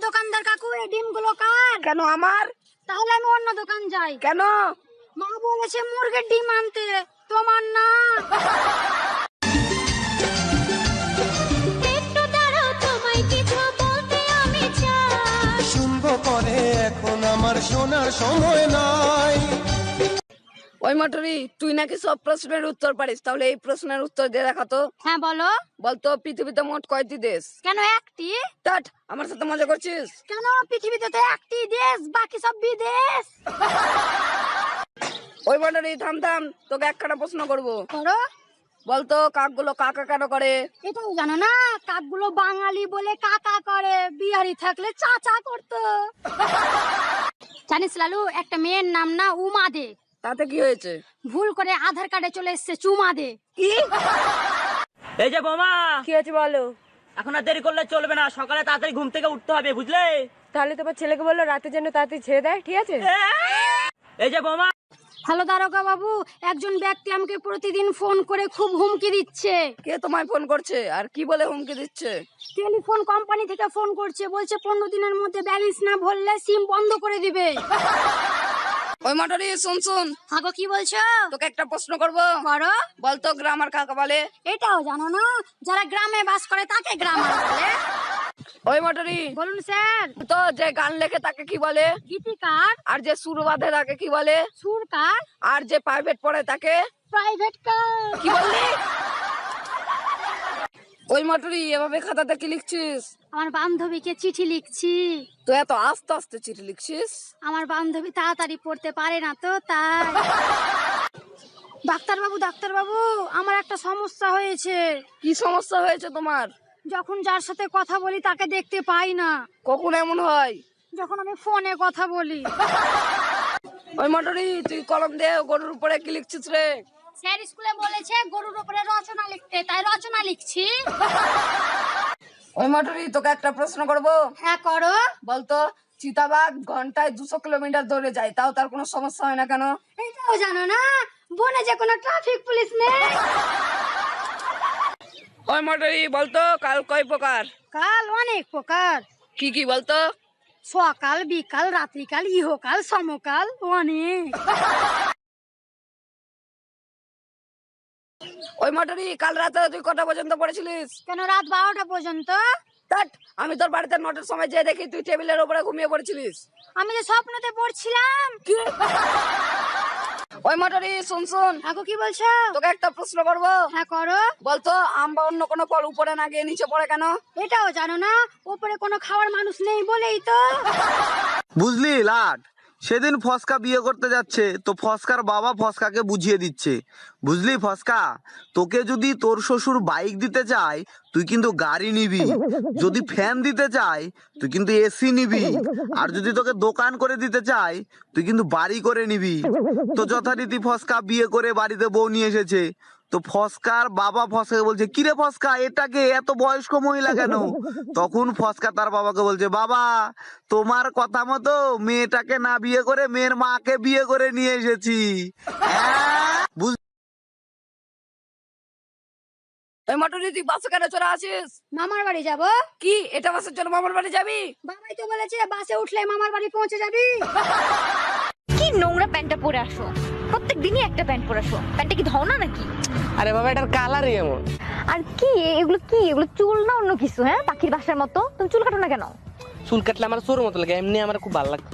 দোকানদার কাকু, এই ডিমগুলো কার? কেন আমার? তাহলে আমি অন্য দোকান যাই। কেন? মা বলেছে মুরগির ডিম আনতে, তোমার না। একটু দাঁড়াও, তোমায় কিছু বলতে আমি চাই। শুনবো পরে, এখন আমার শোনার সময় নাই। ওই মটরি, তুই নাকি সব প্রশ্নের উত্তর পারিস, তাহলে এই প্রশ্নের উত্তর দিয়ে দেখাতো। হ্যাঁ বলো। বলতো পৃথিবীতে মোট কয়টি দেশ? কেন একটি? টাট, আমার সাথে মজা করছিস? কেন, পৃথিবীতে তো একটি দেশ, বাকি সব বিদেশ। ওই মটরি থাম থাম, তোকে একখানা প্রশ্ন করবো। করো। বলতো কাকগুলো কাকা কেন করে? এটাও জানো না? কাকগুলো বাঙালি বলে কাকা করে, বিহারি থাকলে চাচা করতো। জানিস লালু, একটা মেয়ের নাম না উমা দে। তাতে কি হয়েছে? ভুল করে আধার কার্ডে চলে এসেছে চুমা দে। কি? এই যে বোমা, কি আছে বলো? এখন আর দেরি করলে চলবে না, সকালে তাড়াতাড়ি ঘুম থেকে উঠতে হবে, বুঝলে? তাহলে তোমার ছেলেকে বললো রাতে যেন তাড়াতাড়ি ছেড়ে দেয়, ঠিক আছে? এই যে বোমা, হ্যালো দারোগা বাবু, একজন ব্যক্তি আমাকে প্রতিদিন ফোন করে খুব হুমকি দিচ্ছে। কে তোমায় ফোন করছে আর কি বলে হুমকি দিচ্ছে? টেলিফোন কোম্পানি থেকে ফোন করছে, বলছে 15 দিনের মধ্যে ব্যালেন্স না ভরলে সিম বন্ধ করে দিবে। ওই মটরি শুন শুন, আগো কি বলছো? তোকে একটা প্রশ্ন করবো। করো। বলতো গ্রামার কাকে বলে? এটাও জানো না? যারা গ্রামে বাস করে তাকে গ্রামার বলে। ওই মটরি, বলুন স্যার। তো যে গান লেখে তাকে কি বলে? গীতিকার। আর যে সুর বাঁধে তাকে কি বলে? সুরকার। আর যে প্রাইভেট পড়ে তাকে? Private car. কি বললি? ওই মটরি, এভাবে খাতাতে কি লিখছিস? আমার বান্ধবীকে চিঠি লিখছি। তুই এত আস্তে আস্তে চিঠি লিখছিস? আমার বান্ধবী তাড়াতাড়ি পড়তে পারে না তো, তাই। ডাক্তার বাবু, আমার একটা সমস্যা হয়েছে। কি সমস্যা হয়েছে তোমার? যখন যার সাথে কথা বলি তাকে দেখতে পাই না। কখন এমন হয়? যখন আমি ফোনে কথা বলি। ওই মটরি, তুই কলম দিয়ে গরুর উপরে কি লিখছিস রে? স্যার স্কুলে বলেছে গরুর উপরে রচনা লিখতে, তাই রচনা লিখছি। ওই মটরি, তোকে একটা প্রশ্ন করবো। হ্যাঁ করো। বলতো চিতাবাঘ ঘন্টায় 200 কিলোমিটার দৌড়ে যায়, তাও তার কোনো সমস্যা হয় না কেন? এটাও জানো না? বনে যে কোনো ট্রাফিক পুলিশ নেই। ওই মটরি, বলতো কাল কয় প্রকার? কাল অনেক প্রকার। কি কি বলতো? সকাল, বিকাল, রাত্রিকাল, ইহকাল, সমকাল, অনেক। ওই মটরি, কাল রাতে তুই কটা পর্যন্ত পড়েছিলিস? কেন, রাত 12টা পর্যন্ত। ধ্যাৎ, আমি তোর বাড়িতে 9টার সময় যেয়ে দেখি তুই টেবিলের উপরে ঘুমিয়ে পড়েছিলিস। আমি যে স্বপ্নতে পড়ছিলাম। কি? ওই মটরি শুন শুন, আগো কি বলছো? তোকে একটা প্রশ্ন করবো। হ্যাঁ করো। বলতো আম বা অন্য কোনো ফল উপরে না গিয়ে নিচে পড়ে কেন? এটাও জানো না? উপরে কোনো খাওয়ার মানুষ নেই বলেই তো। বুঝলি লাট, সেদিন ফসকা বিয়ে করতে যাচ্ছে তো ফসকার বাবা ফসকাকে বুঝিয়ে দিচ্ছে, বুঝলি ফসকা, তোকে যদি তোর শ্বশুর বাইক দিতে চায় তুই কিন্তু গাড়ি নিবি, যদি ফ্যান দিতে চায় তুই কিন্তু এসি নিবি, আর যদি তোকে দোকান করে দিতে চায় তুই কিন্তু বাড়ি করে নিবি। তো যথারীতি ফসকা বিয়ে করে বাড়িতে বউ নিয়ে এসেছে, তো ফসকার বাবা ফসকাকে বলছে, কিরে ফসকা, এটাকে এত বয়স্ক মহিলা কেন? তখন ফসকা তার বাবাকে বলছে, বাবা তোমার কথা মতো মেয়েটাকে না বিয়ে করে মেয়ের মাকে বিয়ে করে নিয়ে এসেছি। ওই মটরি, তুই বাসে কেন চলে আসিস? মামার বাড়ি যাব। কি এটা বাসের জন্য মামার বাড়ি যাবি? বাবাই তো বলেছে বাসে উঠলে মামার বাড়ি পৌঁছে যাবি। কি নোংরা প্যান্টটা পরে আসো, প্রত্যেক দিনই একটা প্যান্ট পরে আসো, প্যান্টটা কি ধও না নাকি? আরে বাবা, এটার কালারই এমন। আর কি এগুলো চুল না অন্য কিছু? হ্যাঁ, পাখির বাসার মতো। তুমি চুল কাটো না কেন? চুল কাটলে আমার সরু মতো লাগে, এমনি আমার খুব ভালো লাগে।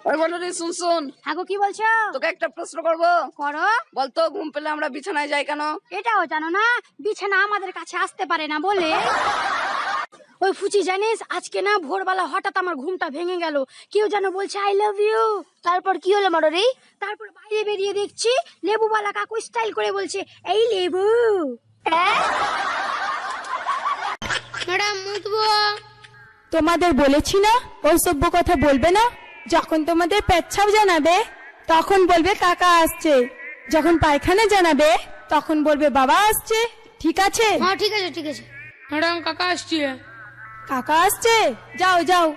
ওই মটরি শুন শুন, আগো কি বলছো? তোকে একটা প্রশ্ন করবো। করো। বলতো ঘুম পেলে আমরা বিছানায় যাই কেন? এটাও জানো না? বিছানা আমাদের কাছে আসতে পারে না বলে। ওই ফুচি, জানিস আজকে না ভোরবেলা হঠাৎ আমার ঘুমটা ভেঙে গেল। কেউ যেন বলছে আই লাভ ইউ। তারপর কি হলো মডরি? তারপর বাইরে বেরিয়ে দেখছি লেবুওয়ালা কাকু স্টাইল করে বলছে এই লেবু। ম্যাডাম মুতবো। তোমাদের বলেছি না ওই সভ্য কথা বলবে না। যখন তোমাদের পেচ্ছাপ জানাবে তখন বলবে কাকা আসছে, যখন পায়খানা জানাবে তখন বলবে বাবা আসছে, ঠিক আছে? হ্যাঁ ঠিক আছে ঠিক আছে। ম্যাডাম কাকা আসছে। কাকা আসছে, যাও যাও।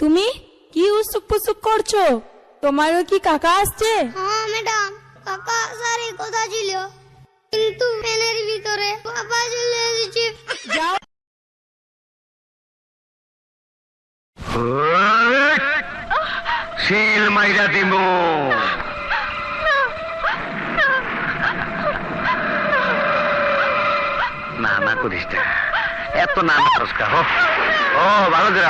তুমি কি উসুক পুসুক করছো? তোমারও কি কাকা আসছে? হ্যাঁ ম্যাডাম, কাকা আসারই কথা ছিল, কিন্তু ফ্যানের ভিতরে বাবা চলে এসেছে শিল মাইরা দিব। না না করিস না, এত না ও ভালো করে